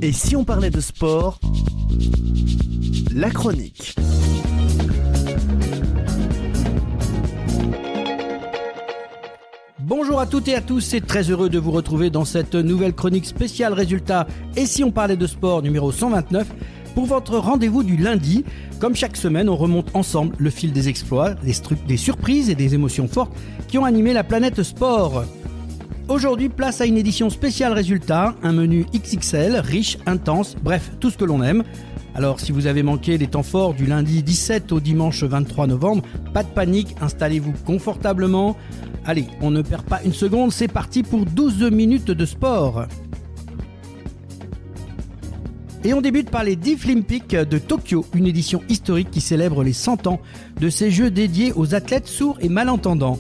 Et si on parlait de sport, la chronique. Bonjour à toutes et à tous, c'est très heureux de vous retrouver dans cette nouvelle chronique spéciale résultat Et si on parlait de sport numéro 129 pour votre rendez-vous du lundi. Comme chaque semaine, on remonte ensemble le fil des exploits, des surprises et des émotions fortes qui ont animé la planète sport. Aujourd'hui, place à une édition spéciale résultat, un menu XXL, riche, intense, bref, tout ce que l'on aime. Alors si vous avez manqué les temps forts du lundi 17 au dimanche 23 novembre, pas de panique, installez-vous confortablement. Allez, on ne perd pas une seconde, c'est parti pour 12 minutes de sport. Et on débute par les Deaflympics de Tokyo, une édition historique qui célèbre les 100 ans de ces jeux dédiés aux athlètes sourds et malentendants.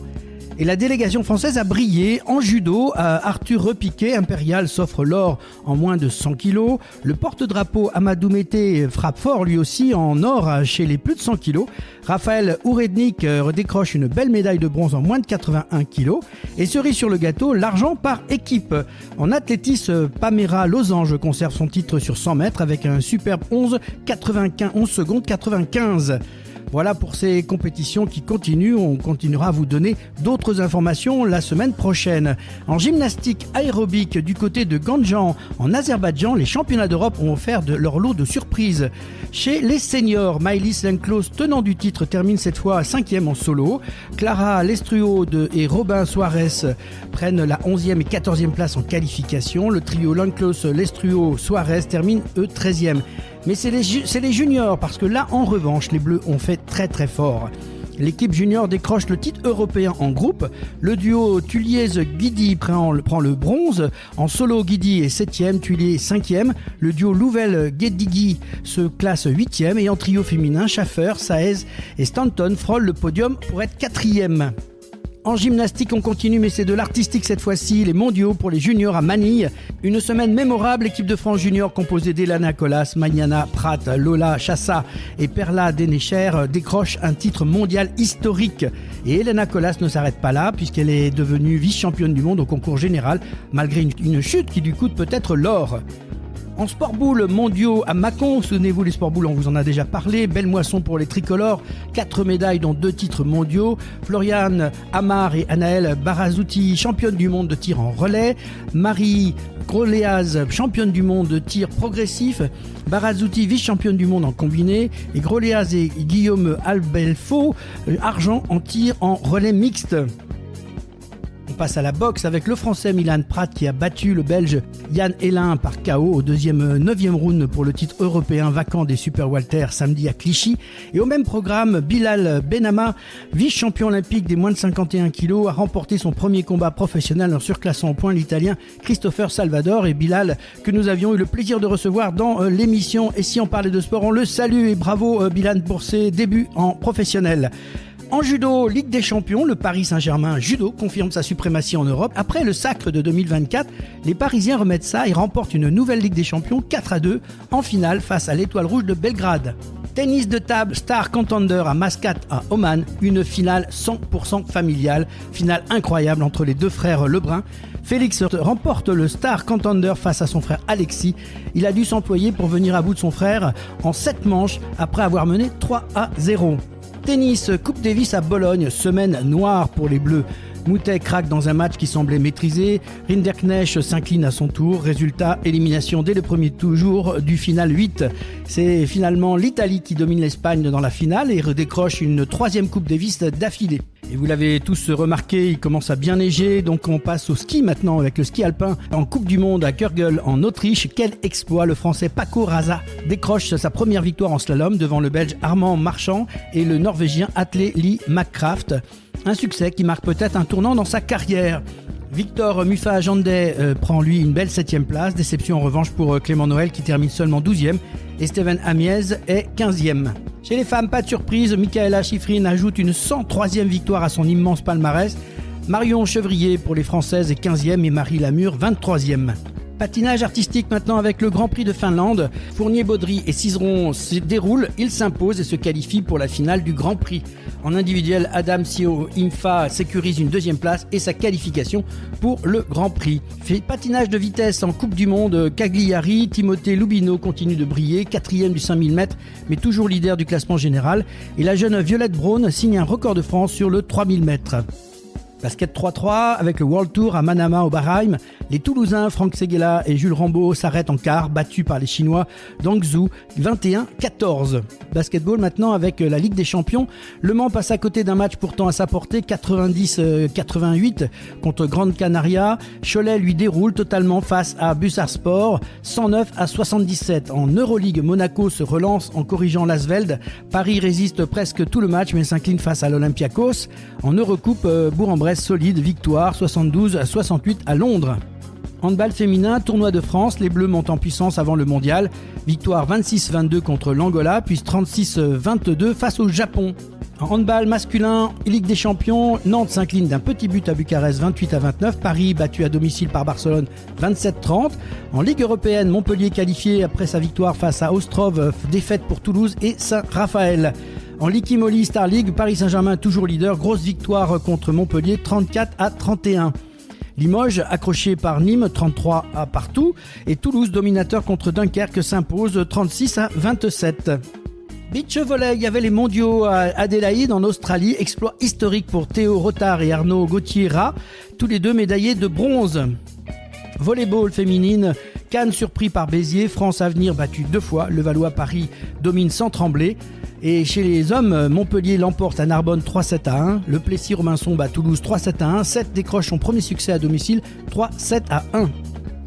Et la délégation française a brillé en judo. Arthur Repiquet, impérial, s'offre l'or en moins de 100 kg. Le porte-drapeau Amadou Mété frappe fort lui aussi en or chez les plus de 100 kg. Raphaël Ourednik décroche une belle médaille de bronze en moins de 81 kg. Et cerise sur le gâteau, l'argent par équipe. En athlétisme, Pamela Losange conserve son titre sur 100 mètres avec un superbe 11 secondes 95. Voilà pour ces compétitions qui continuent. On continuera à vous donner d'autres informations la semaine prochaine. En gymnastique aérobique du côté de Ganjan, en Azerbaïdjan, les championnats d'Europe ont offert leur lot de surprises. Chez les seniors, Maëlys Lenclos, tenant du titre, termine cette fois 5e en solo. Clara Lestruo et Robin Suarez prennent la 11e et 14e place en qualification. Le trio Lenclos, Lestruo, Suarez termine eux 13e. Mais c'est les juniors, parce que là, en revanche, les Bleus ont fait très très fort. L'équipe junior décroche le titre européen en groupe. Le duo Tulliez-Guidi prend le bronze. En solo, Guidi est 7e, Tulliez 5e. Le duo Louvel-Guedigui se classe 8e. Et en trio féminin, Schaffer, Saez et Stanton frôlent le podium pour être 4e. En gymnastique, on continue, mais c'est de l'artistique cette fois-ci. Les mondiaux pour les juniors à Manille. Une semaine mémorable. L'équipe de France junior composée d'Elana Colas, Magnana Pratt, Lola Chassa et Perla Denecher décroche un titre mondial historique. Et Elana Colas ne s'arrête pas là, puisqu'elle est devenue vice-championne du monde au concours général, malgré une chute qui lui coûte peut-être l'or. En sport boule mondiaux à Mâcon, souvenez-vous les sport boules, on vous en a déjà parlé, belle moisson pour les tricolores, 4 médailles dont 2 titres mondiaux, Floriane Amar et Anaëlle Barazouti, championne du monde de tir en relais, Marie Groléaz, championne du monde de tir progressif, Barazouti vice-championne du monde en combiné, et Groléaz et Guillaume Albelfo, argent en tir en relais mixte. On passe à la boxe avec le français Milan Pratt qui a battu le belge Yann Hélin par KO au 9e round pour le titre européen vacant des Super Welter samedi à Clichy. Et au même programme, Bilal Benama, vice-champion olympique des moins de 51 kg, a remporté son premier combat professionnel en surclassant au point l'Italien Christopher Salvador. Et Bilal, que nous avions eu le plaisir de recevoir dans l'émission Et si on parlait de sport, on le salue et bravo Bilal pour ses débuts en professionnel. En judo, Ligue des champions, le Paris Saint-Germain judo confirme sa suprématie en Europe. Après le sacre de 2024, les Parisiens remettent ça et remportent une nouvelle Ligue des champions 4-2 en finale face à l'Étoile Rouge de Belgrade. Tennis de table, Star Contender à Mascate à Oman, une finale 100% familiale, finale incroyable entre les deux frères Lebrun. Félix remporte le Star Contender face à son frère Alexis. Il a dû s'employer pour venir à bout de son frère en 7 manches après avoir mené 3-0. Tennis, Coupe Davis à Bologne, semaine noire pour les Bleus. Moutet craque dans un match qui semblait maîtrisé. Rinderknecht s'incline à son tour. Résultat, élimination dès le premier tour du final 8. C'est finalement l'Italie qui domine l'Espagne dans la finale et redécroche une 3e Coupe Davis d'affilée. Et vous l'avez tous remarqué, il commence à bien neiger, donc on passe au ski maintenant avec le ski alpin en Coupe du Monde à Kürgel en Autriche. Quel exploit, le français Paco Raza décroche sa première victoire en slalom devant le belge Armand Marchand et le norvégien Atle Lee McCraft. Un succès qui marque peut-être un tournant dans sa carrière. Victor Mufa-Jandé prend lui une belle 7e place. Déception en revanche pour Clément Noël qui termine seulement 12e et Steven Amiez est 15e. Chez les femmes, pas de surprise, Michaela Schifrin ajoute une 103e victoire à son immense palmarès. Marion Chevrier pour les Françaises est 15e et Marie Lamure 23e. Patinage artistique maintenant avec le Grand Prix de Finlande. Fournier, Baudry et Cizeron se déroulent, ils s'imposent et se qualifient pour la finale du Grand Prix. En individuel, Adam Sio Imfa sécurise une deuxième place et sa qualification pour le Grand Prix. Patinage de vitesse en Coupe du Monde, Cagliari, Timothée Lubino continue de briller, 4e du 5000 mètres, mais toujours leader du classement général. Et la jeune Violette Braun signe un record de France sur le 3000 mètres. Basket 3-3 avec le World Tour à Manama au Bahreïn. Les Toulousains Franck Seguela et Jules Rambaud s'arrêtent en quart, battus par les Chinois d'Hangzhou 21-14. Basketball maintenant avec la Ligue des Champions. Le Mans passe à côté d'un match pourtant à sa portée, 90-88 contre Grande Canaria. Cholet lui déroule totalement face à Bussard-Sport, 109-77. En Euroleague, Monaco se relance en corrigeant Lasveld. Paris résiste presque tout le match mais s'incline face à l'Olympiakos. En Eurocoupe, Bourg-en-Bresse solide, victoire 72-68 à Londres. Handball féminin, tournoi de France, les Bleus montent en puissance avant le mondial. Victoire 26-22 contre l'Angola, puis 36-22 face au Japon. En handball masculin, Ligue des Champions, Nantes s'incline d'un petit but à Bucarest 28-29. Paris battu à domicile par Barcelone 27-30. En Ligue européenne, Montpellier qualifié après sa victoire face à Ostrov, défaite pour Toulouse et Saint-Raphaël. En Ligue Molly Star League, Paris Saint-Germain toujours leader, grosse victoire contre Montpellier 34-31. Limoges accroché par Nîmes 33 à partout et Toulouse dominateur contre Dunkerque s'impose 36-27. Beach volley, il y avait les mondiaux à Adélaïde en Australie, exploit historique pour Théo Rotard et Arnaud Gauthier-Rat, tous les deux médaillés de bronze. Volleyball féminine, Cannes surpris par Béziers, France Avenir battu 2 fois, Levallois-Paris domine sans trembler. Et chez les hommes, Montpellier l'emporte à Narbonne 3-7-1. Le Plessis-Robinson bat Toulouse 3-7-1. 7 décroche son premier succès à domicile 3-7-1.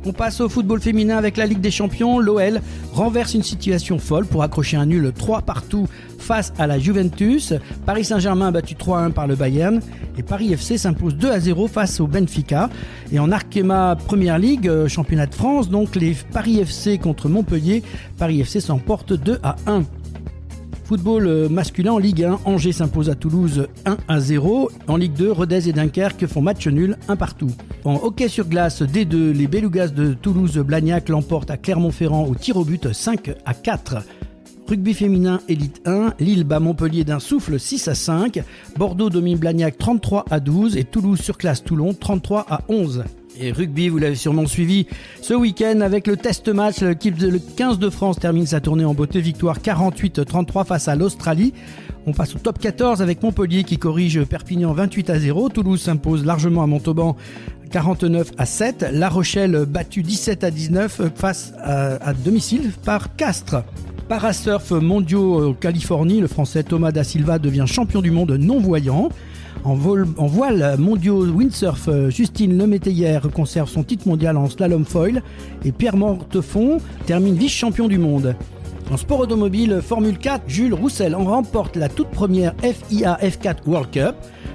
On passe au football féminin avec la Ligue des Champions. L'OL renverse une situation folle pour accrocher un nul 3 partout face à la Juventus. Paris Saint-Germain battu 3-1 par le Bayern. Et Paris FC s'impose 2-0 face au Benfica. Et en Arkema Première Ligue, championnat de France, donc les Paris FC contre Montpellier. Paris FC s'emporte 2-1. Football masculin en Ligue 1, Angers s'impose à Toulouse 1-0. En Ligue 2, Rodez et Dunkerque font match nul, 1 partout. En hockey sur glace, D2, les Belugas de Toulouse-Blagnac l'emportent à Clermont-Ferrand au tir au but 5-4. Rugby féminin Élite 1, Lille bat Montpellier d'un souffle 6-5. Bordeaux domine Blagnac 33-12 et Toulouse surclasse Toulon 33-11. Et rugby, vous l'avez sûrement suivi ce week-end avec le test match. L'équipe de 15 de France termine sa tournée en beauté. Victoire 48-33 face à l'Australie. On passe au top 14 avec Montpellier qui corrige Perpignan 28-0. Toulouse s'impose largement à Montauban 49-7. La Rochelle battue 17-19 face à domicile par Castres. Parasurf mondiaux Californie, le français Thomas Da Silva devient champion du monde non-voyant. En voile mondiaux windsurf, Justine Lemétayer conserve son titre mondial en slalom foil et Pierre Mortefond termine vice-champion du monde. En sport automobile, Formule 4, Jules Roussel en remporte la toute première FIA F4 World Cup.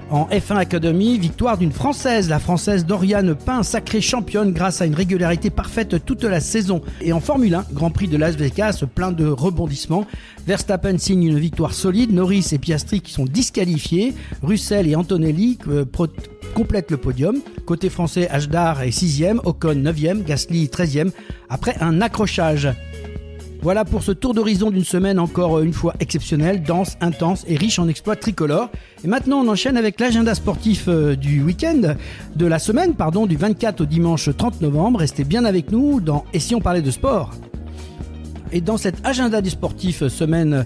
En F1 Academy, victoire d'une Française, la Française Doriane Pain, sacrée championne grâce à une régularité parfaite toute la saison. Et en Formule 1, Grand Prix de Las Vegas, plein de rebondissements. Verstappen signe une victoire solide, Norris et Piastri qui sont disqualifiés, Russell et Antonelli complètent le podium. Côté français, Hajdar est 6e, Ocon 9e, Gasly 13e, après un accrochage. Voilà pour ce tour d'horizon d'une semaine encore une fois exceptionnelle, dense, intense et riche en exploits tricolores. Et maintenant on enchaîne avec l'agenda sportif du week-end, de la semaine, du 24 au dimanche 30 novembre. Restez bien avec nous dans Et si on parlait de sport ? Et dans cet agenda du sportif semaine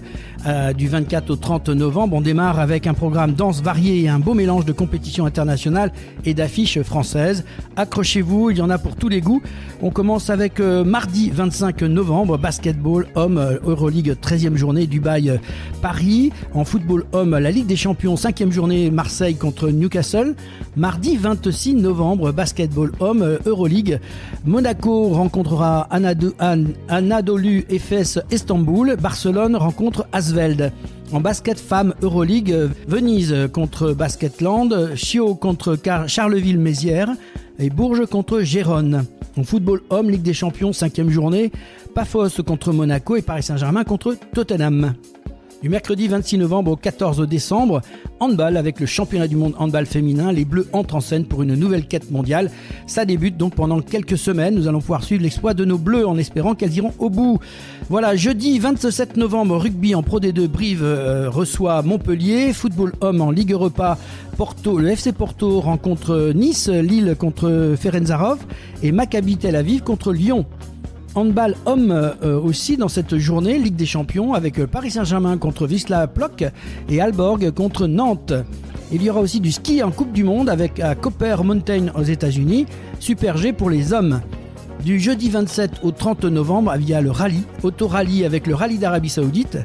du 24 au 30 novembre, on démarre avec un programme dense, varié et un beau mélange de compétitions internationales et d'affiches françaises. Accrochez-vous, il y en a pour tous les goûts. On commence avec mardi 25 novembre, basketball homme, Euroleague 13e journée, Dubaï, Paris. En football homme, la Ligue des Champions 5e journée, Marseille contre Newcastle. Mardi 26 novembre, basketball homme, Euroleague. Monaco rencontrera Anadolu Efes Istanbul. Barcelone rencontre Asveld. En basket femme Euroleague, Venise contre Basketland, Chio contre Charleville-Mézières et Bourges contre Gérone. En football homme, Ligue des Champions 5e journée, Paphos contre Monaco et Paris Saint-Germain contre Tottenham. Du mercredi 26 novembre au 14 décembre, handball avec le championnat du monde handball féminin. Les Bleus entrent en scène pour une nouvelle quête mondiale. Ça débute donc pendant quelques semaines. Nous allons pouvoir suivre l'exploit de nos Bleus en espérant qu'elles iront au bout. Voilà, jeudi 27 novembre, rugby en Pro D2, Brive reçoit Montpellier. Football homme en Ligue Europa, Porto, le FC Porto rencontre Nice, Lille contre Ferencváros et Maccabi Tel Aviv contre Lyon. Handball homme aussi dans cette journée, Ligue des Champions avec Paris Saint-Germain contre Wisla Plock et Aalborg contre Nantes. Il y aura aussi du ski en Coupe du Monde avec à Copper Mountain aux États-Unis, Super G pour les hommes. Du jeudi 27 au 30 novembre, il y a le rallye, auto-rallye avec le rallye d'Arabie Saoudite.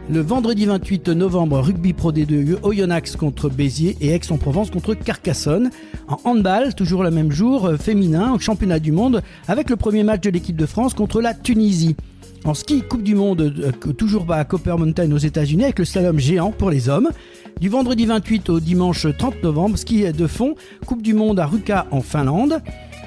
Le vendredi 28 novembre, rugby Pro D2, Oyonnax contre Béziers et Aix-en-Provence contre Carcassonne. En handball, toujours le même jour, féminin, au championnat du monde, avec le premier match de l'équipe de France contre la Tunisie. En ski, Coupe du Monde, toujours à Copper Mountain aux États-Unis, avec le slalom géant pour les hommes. Du vendredi 28 au dimanche 30 novembre, ski de fond, Coupe du Monde à Ruka en Finlande.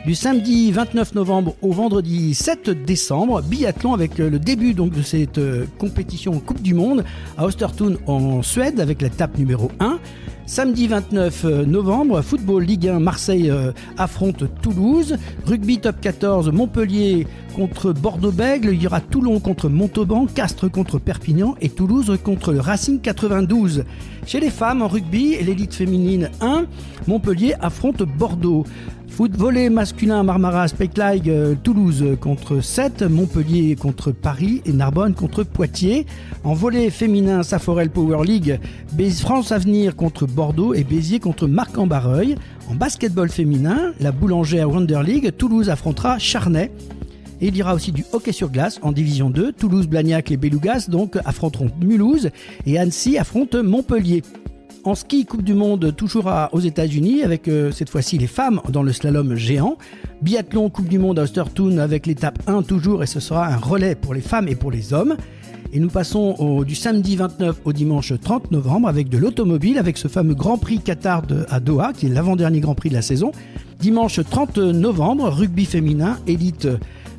Du samedi 29 novembre au vendredi 7 décembre, biathlon avec le début donc de cette compétition Coupe du Monde à Östersund en Suède avec l'étape numéro 1. Samedi 29 novembre, football Ligue 1, Marseille affronte Toulouse. Rugby top 14, Montpellier contre Bordeaux-Bègles. Il y aura Toulon contre Montauban, Castres contre Perpignan et Toulouse contre le Racing 92. Chez les femmes en rugby, l'élite féminine 1, Montpellier affronte Bordeaux. Foot volley masculin Marmaras Peclaig Toulouse contre 7, Montpellier contre Paris et Narbonne contre Poitiers. En volley féminin Saforel Power League, France Avenir contre Bordeaux et Béziers contre Marc-en-Barreuil. En basketball féminin, la Boulangère Wonder League, Toulouse affrontera Charnay. Et il y aura aussi du hockey sur glace en division 2. Toulouse, Blagnac, les Belugas donc affronteront Mulhouse et Annecy affronte Montpellier. En ski, Coupe du Monde toujours aux États-Unis avec cette fois-ci les femmes dans le slalom géant. Biathlon, Coupe du Monde à Östersund avec l'étape 1 toujours et ce sera un relais pour les femmes et pour les hommes. Et nous passons du samedi 29 au dimanche 30 novembre avec de l'automobile avec ce fameux Grand Prix Qatar à Doha qui est l'avant-dernier Grand Prix de la saison. Dimanche 30 novembre, rugby féminin, élite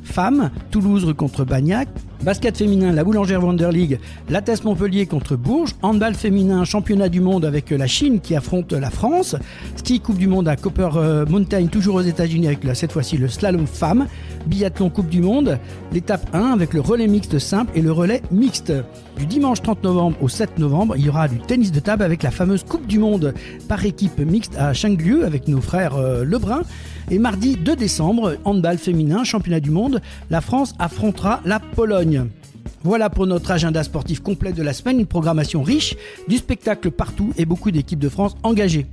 femmes, Toulouse contre Bagnac. Basket féminin, la Boulangère Wonder League, l'Athès Montpellier contre Bourges. Handball féminin, championnat du monde avec la Chine qui affronte la France. Ski Coupe du Monde à Copper Mountain, toujours aux États-Unis avec cette fois-ci le slalom femme. Biathlon Coupe du Monde, l'étape 1 avec le relais mixte simple et le relais mixte. Du dimanche 30 novembre au 7 novembre, il y aura du tennis de table avec la fameuse Coupe du Monde par équipe mixte à Changlieu avec nos frères Lebrun. Et mardi 2 décembre, handball féminin, championnat du monde, la France affrontera la Pologne. Voilà pour notre agenda sportif complet de la semaine, une programmation riche, du spectacle partout et beaucoup d'équipes de France engagées.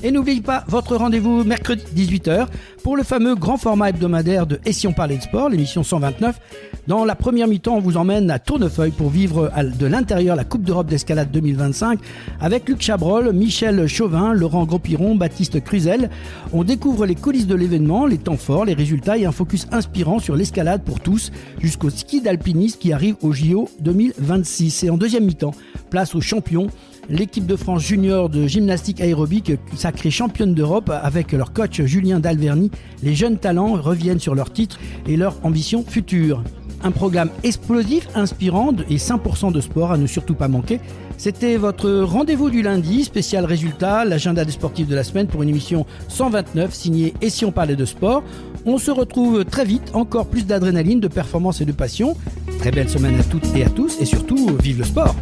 Et n'oubliez pas votre rendez-vous mercredi 18h pour le fameux grand format hebdomadaire de Et si on parlait de sport, l'émission 129. Dans la première mi-temps, on vous emmène à Tournefeuille pour vivre de l'intérieur la Coupe d'Europe d'escalade 2025 avec Luc Chabrol, Michel Chauvin, Laurent Gros-Piron, Baptiste Cruzel. On découvre les coulisses de l'événement, les temps forts, les résultats et un focus inspirant sur l'escalade pour tous jusqu'au ski d'alpinisme qui arrive au JO 2026. Et en deuxième mi-temps, place aux champions. L'équipe de France junior de gymnastique aérobique sacrée championne d'Europe avec leur coach Julien Dalverny. Les jeunes talents reviennent sur leur titre et leur ambition future. Un programme explosif, inspirant et 100% de sport à ne surtout pas manquer. C'était votre rendez-vous du lundi, spécial résultat, l'agenda des sportifs de la semaine pour une émission 129 signée Et si on parlait de sport. On se retrouve très vite, encore plus d'adrénaline, de performance et de passion. Très belle semaine à toutes et à tous et surtout, vive le sport!